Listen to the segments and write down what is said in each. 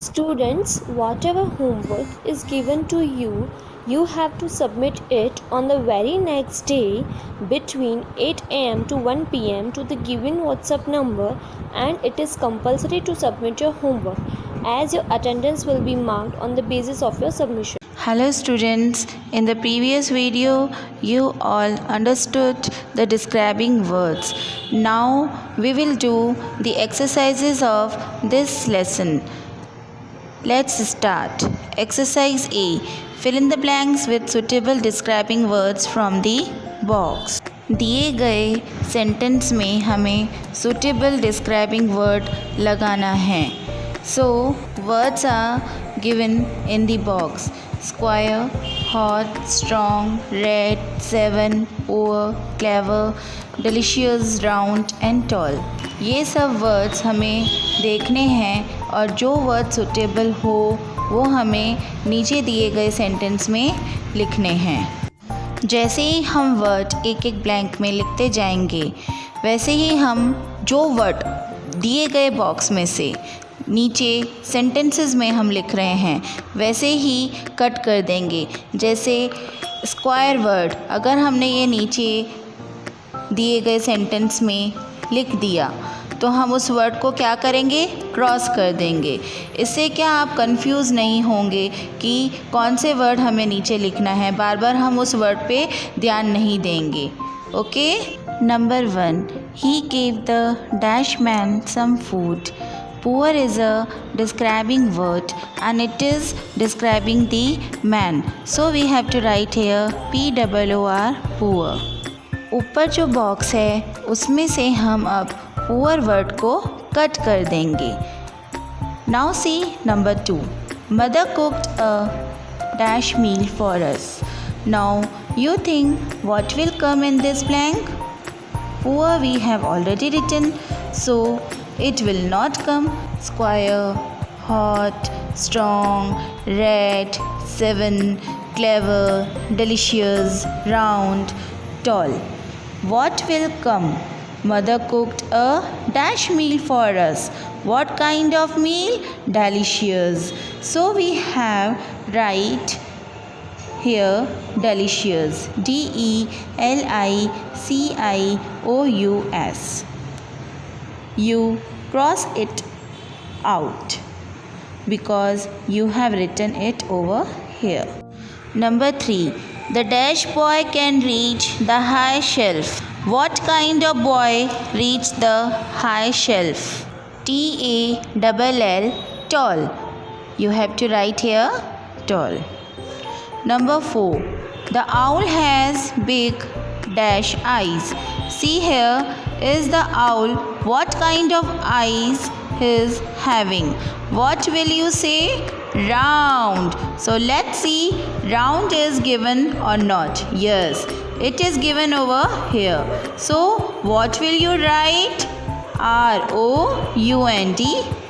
Students, whatever homework is given to you, you have to submit it on the very next day between 8 am to 1 pm to the given WhatsApp number, and it is compulsory to submit your homework as your attendance will be marked on the basis of your submission. Hello students, in the previous video you all understood the describing words. Now we will do the exercises of this lesson. Let's start. Exercise A. Fill in the blanks with suitable describing words from the box. दिए गए sentence में हमें suitable describing word लगाना है. So words are given in the box. Square, hot, strong, red, 7, poor, clever, delicious, round and tall. ये सब words हमें देखने हैं और जो वर्ड सुटेबल हो वो हमें नीचे दिए गए सेंटेंस में लिखने हैं. जैसे ही हम वर्ड एक एक ब्लैंक में लिखते जाएंगे वैसे ही हम जो वर्ड दिए गए बॉक्स में से नीचे सेंटेंसेस में हम लिख रहे हैं वैसे ही कट कर देंगे. जैसे स्क्वायर वर्ड अगर हमने ये नीचे दिए गए सेंटेंस में लिख दिया तो हम उस वर्ड को क्या करेंगे, क्रॉस कर देंगे. इससे क्या आप कंफ्यूज नहीं होंगे कि कौन से वर्ड हमें नीचे लिखना है. बार बार हम उस वर्ड पे ध्यान नहीं देंगे. Okay. Number 1. He gave the dash man some food. Poor is a describing word and it is describing the man. So we have to write here P-O-O-R, poor. ऊपर जो बॉक्स है उसमें से हम अब poor वर्ड को cut कर देंगे. Now see number 2. Mother cooked a dash meal for us. Now you think what will come in this blank? Poor we have already written, so it will not come. Square, hot, strong, red, 7, clever, delicious, round, tall. What will come? Mother cooked a dash meal for us. What kind of meal? Delicious. So we have write here delicious. DELICIOUS. You cross it out because you have written it over here. Number 3. The dash boy can reach the high shelf. What kind of boy reached the high shelf? TALL, tall. You have to write here tall. Number 4. The owl has big dash eyes. See here is the owl. What kind of eyes is having? What will you say? Round. So let's see, round is given or not. Yes, it is given over here. So what will you write? ROUND,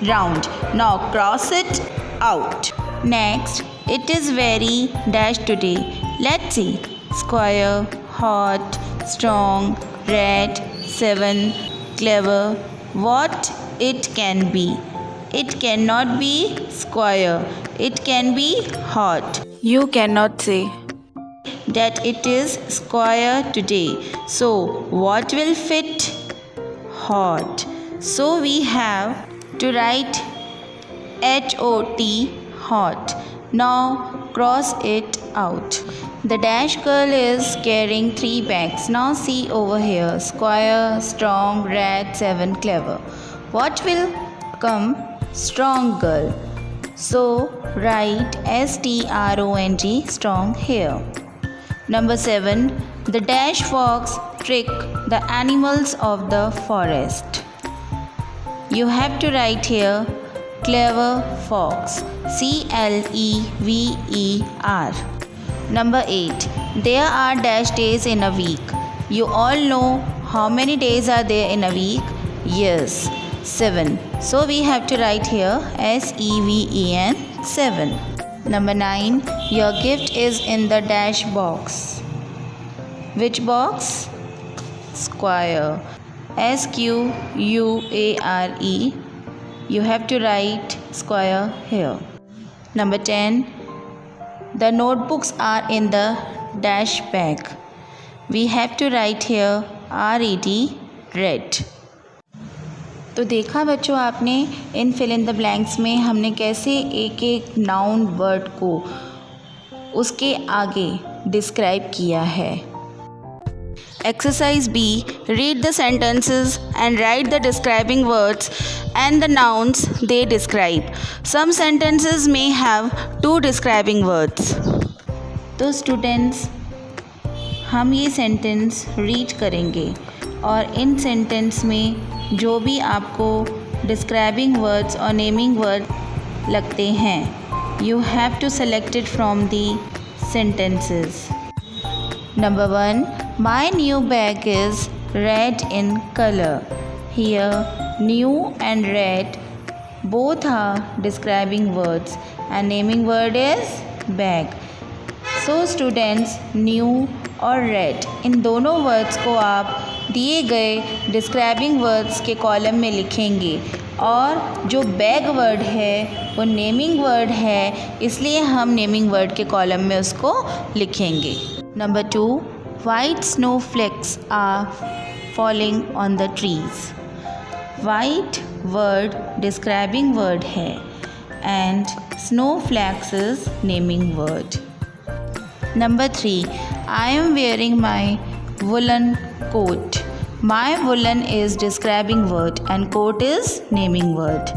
round. Now cross it out. Next, it is very dash today. Let's see. Square, hot, strong, red, 7, clever. What it can be? It cannot be square. It can be hot. You cannot say that it is square today. So what will fit? Hot. So we have to write HOT, hot. Now cross it out. The dash girl is carrying 3 bags. Now see over here. Square, strong, red, 7, clever. What will come? Strong girl. So write STRONG, strong here. Number 7. The dash fox trick the animals of the forest. You have to write here clever fox. CLEVER. Number 8. There are dash days in a week. You all know how many days are there in a week? Yes, 7. So we have to write here SEVEN, 7. Number 9. Your gift is in the dash box. Which box? Square. SQUARE. you have to write square here. Number 10. The notebooks are in the dash bag. We have to write here RED, red. तो देखा बच्चों आपने इन fill in the blanks में हमने कैसे एक एक noun word को उसके आगे डिस्क्राइब किया है. Exercise B. Read the sentences and write the describing words and the nouns they describe. Some sentences may have 2 describing words. तो स्टूडेंट्स हम ये सेंटेंस रीड करेंगे और इन सेंटेंस में जो भी आपको डिस्क्राइबिंग वर्ड्स और नेमिंग वर्ड लगते हैं you have to select it from the sentences. Number 1. My new bag is red in color. Here, new and red both are describing words and naming word is bag. So students, new और red इन दोनों words को आप दिए गए describing words के column में लिखेंगे और जो बैग वर्ड है वो नेमिंग वर्ड है इसलिए हम नेमिंग वर्ड के कॉलम में उसको लिखेंगे. Number 2. White snowflakes are falling on the trees. White word describing word है and snowflakes is naming word. Number 3. I am wearing my woolen coat. My woolen is describing word and coat is naming word.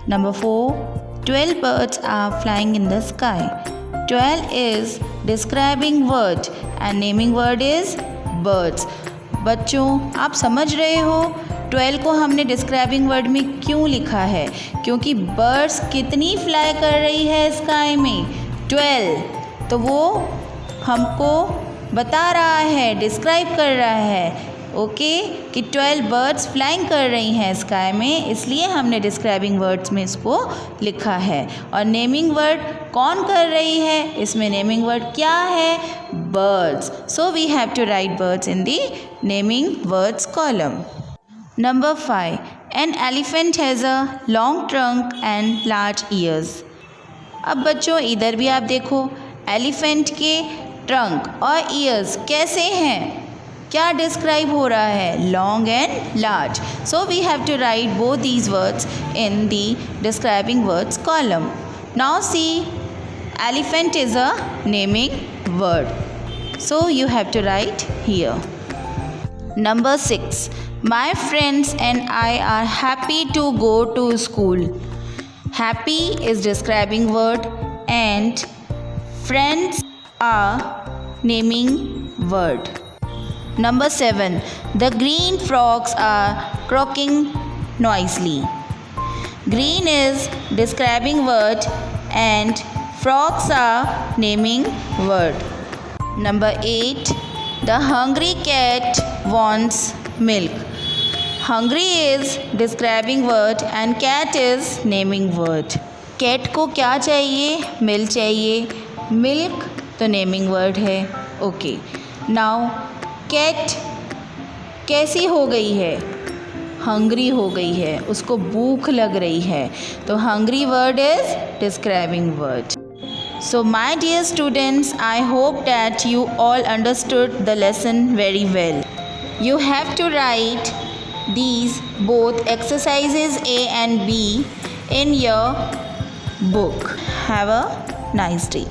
Number 4. 12 birds are flying in the sky. 12 is describing word and naming word is birds. बच्चों आप समझ रहे हो 12 को हमने describing word में क्यों लिखा है क्योंकि बर्ड्स कितनी फ्लाई कर रही है स्काई में 12 तो वो हमको बता रहा है डिस्क्राइब कर रहा है ओके कि 12 बर्ड्स फ्लाइंग कर रही हैं स्काई में इसलिए हमने डिस्क्राइबिंग वर्ड्स में इसको लिखा है. और नेमिंग वर्ड कौन कर रही है इसमें नेमिंग वर्ड क्या है birds. So we have to write birds in the naming words column. Number 5. An elephant has a long trunk and large ears. अब बच्चों इधर भी आप देखो एलिफेंट के ट्रंक और ईयर्स कैसे हैं क्या डिस्क्राइब हो रहा है long and large. So we have to write both these words in the describing words column. Now see elephant is a naming word so you have to write here. Number 6. My friends and I are happy to go to school. Happy is describing word and friends are naming word. Number 7. The green frogs are croaking noisily. Green is describing word and frogs are naming word. Number 8. The hungry cat wants milk. Hungry is describing word and cat is naming word. Cat को क्या चाहिए milk चाहिए milk तो naming word है okay. Now cat कैसी हो गई है हंग्री हो गई है उसको भूख लग रही है तो hungry word is describing word. So my dear students, I hope that you all understood the lesson very well. You have to write these both exercises A and B in your book. Have a nice day.